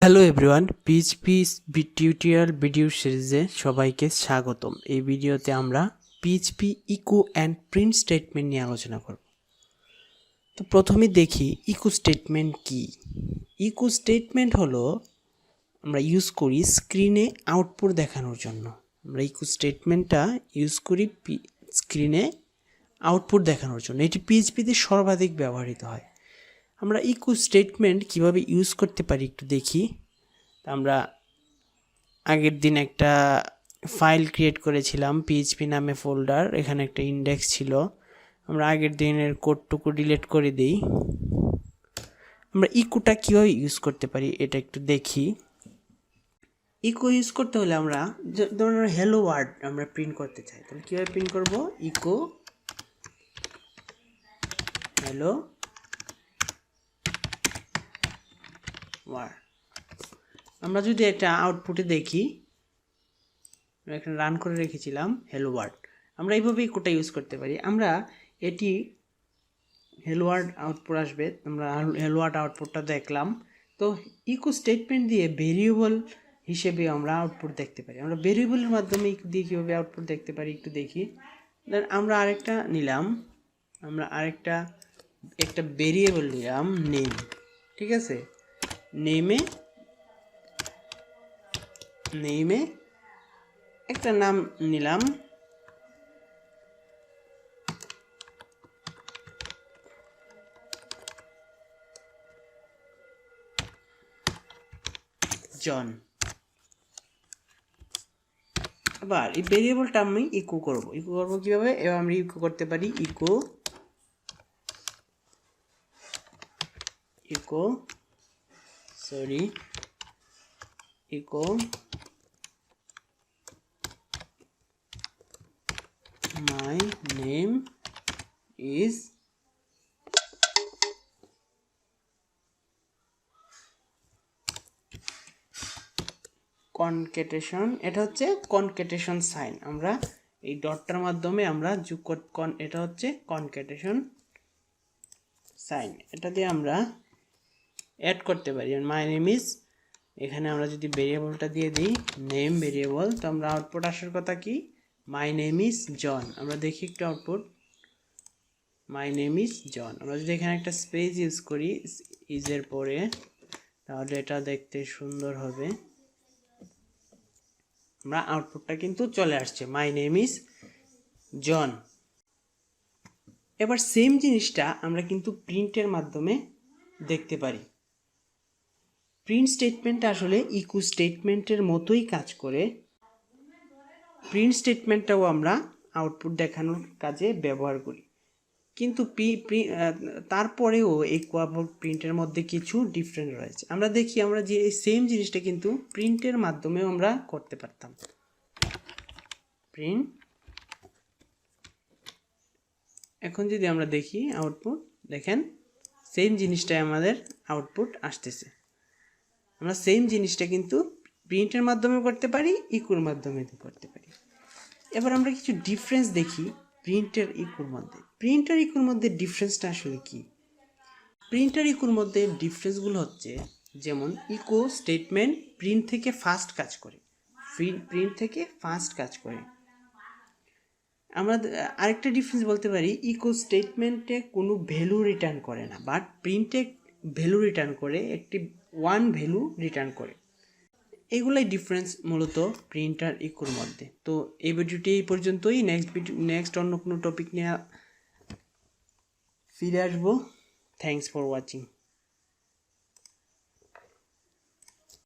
Hello everyone, PHP tutorial video সিরিজে সবাইকে স্বাগতম। এই ভিডিওতে আমরা PHP eco and print statement নিয়ে আলোচনা করব। তো প্রথমে দেখি ইকো স্টেটমেন্ট কি। ইকো স্টেটমেন্ট হলো আমরা ইউজ করি স্ক্রিনে আউটপুট দেখানোর জন্য। আমরা ইকো স্টেটমেন্টটা ইউজ করি স্ক্রিনে আউটপুট দেখানোর জন্য। এটি পিএইচপিতে সর্বাধিক ব্যবহৃত হয়। আমরা ইকো স্টেটমেন্ট কিভাবে ইউজ করতে পারি একটু দেখি। আমরা আগের দিন একটা ফাইল ক্রিয়েট করেছিলাম পিএইচপি নামে ফোল্ডার, এখানে একটা ইন্ডেক্স ছিল। আমরা আগের দিনের কোডটুকু ডিলিট করে দিই। আমরা ইকোটা কীভাবে ইউজ করতে পারি এটা একটু দেখি। ইকো ইউজ করতে হলে আমরা ধরুন হ্যালো ওয়ার্ড আমরা প্রিন্ট করতে চাই, তাহলে কীভাবে প্রিন্ট করব? Echo hello world. আমরা যদি একটা আউটপুটে দেখি, এখানে রান করে রেখেছিলাম হ্যালো ওয়ার্ড। আমরা এইভাবে ইকোটা ইউজ করতে পারি। আমরা এটি হ্যালো ওয়ার্ড আউটপুট আসবে, আমরা হ্যালো ওয়ার্ড আউটপুটটা দেখলাম। তো ইকো স্টেটমেন্ট দিয়ে ভেরিয়েবল হিসেবে আমরা আউটপুট দেখতে পারি। আমরা ভেরিয়েবলের মাধ্যমে ইকো দিয়ে কীভাবে আউটপুট দেখতে পারি একটু দেখি। দেন আমরা আরেকটা নিলাম, আমরা একটা ভেরিয়েবল নিলাম নেম, ঠিক আছে। নেমে একটা নাম নিলাম জন। আবার এই ভেরিয়েবলটা আমি ইকো করব কিভাবে? এবার আমরা ইকো করতে পারি ইকো my name is কনকেটেশন। এটা হচ্ছে কনকেটেশন সাইন। আমরা এই ডটটার মাধ্যমে আমরা যোগ এটা হচ্ছে কনকেটেশন সাইন। এটা দিয়ে আমরা অ্যাড করতে পারি মাই নেম ইজ। এখানে আমরা যদি ভেরিয়েবলটা দিয়ে দিই নেম ভেরিয়েবল, তো আমরা আউটপুট আসার কথা কি? My name is John. আমরা দেখি একটু output, my name is John. আমরা যদি এখানে একটা স্পেস ইউজ করি ইজের পরে, তাহলে এটা দেখতে সুন্দর হবে। আমরা আউটপুটটা কিন্তু চলে আসছে মাই নেম ইজ জন। এবার সেম জিনিসটা আমরা কিন্তু প্রিন্টের মাধ্যমে দেখতে পারি। প্রিন্ট স্টেটমেন্টটা আসলে ইকো স্টেটমেন্টের মতোই কাজ করে। প্রিন্ট স্টেটমেন্টটাও আমরা আউটপুট দেখানোর কাজে ব্যবহার করি, কিন্তু তারপরেও এই প্রিন্টের মধ্যে কিছু ডিফারেন্স রয়েছে। আমরা দেখি, আমরা যে এই সেম জিনিসটা কিন্তু প্রিন্টের মাধ্যমেও আমরা করতে পারতাম। প্রিন্ট, এখন যদি আমরা দেখি আউটপুট, দেখেন সেম জিনিসটাই আমাদের আউটপুট আসতেছে। আমরা সেম জিনিসটা কিন্তু প্রিন্টের মাধ্যমে করতে পারি, ইকোর মাধ্যমে করতে পারি। এবার আমরা কিছু ডিফারেন্স দেখি প্রিন্টের ইকোর মধ্যে। প্রিন্টার ইকোর মধ্যে ডিফারেন্সটা আসলে কি? প্রিন্টার ইকোর মধ্যে ডিফারেন্সগুলো হচ্ছে, যেমন ইকো স্টেটমেন্ট প্রিন্ট থেকে ফাস্ট কাজ করে। আমরা আরেকটা ডিফারেন্স বলতে পারি, ইকো স্টেটমেন্টে কোনো ভ্যালু রিটার্ন করে না, বাট প্রিন্টে ভ্যালু রিটার্ন করে, একটি ওয়ান ভ্যালু রিটার্ন করে। এগুলাই ডিফারেন্স মূলত প্রিন্টার ইকোর মধ্যে। তো এই ভিডিওটি এই পর্যন্তই। নেক্সট অন্য কোনো টপিক নিয়ে ফিরে আসবো। Thanks for watching.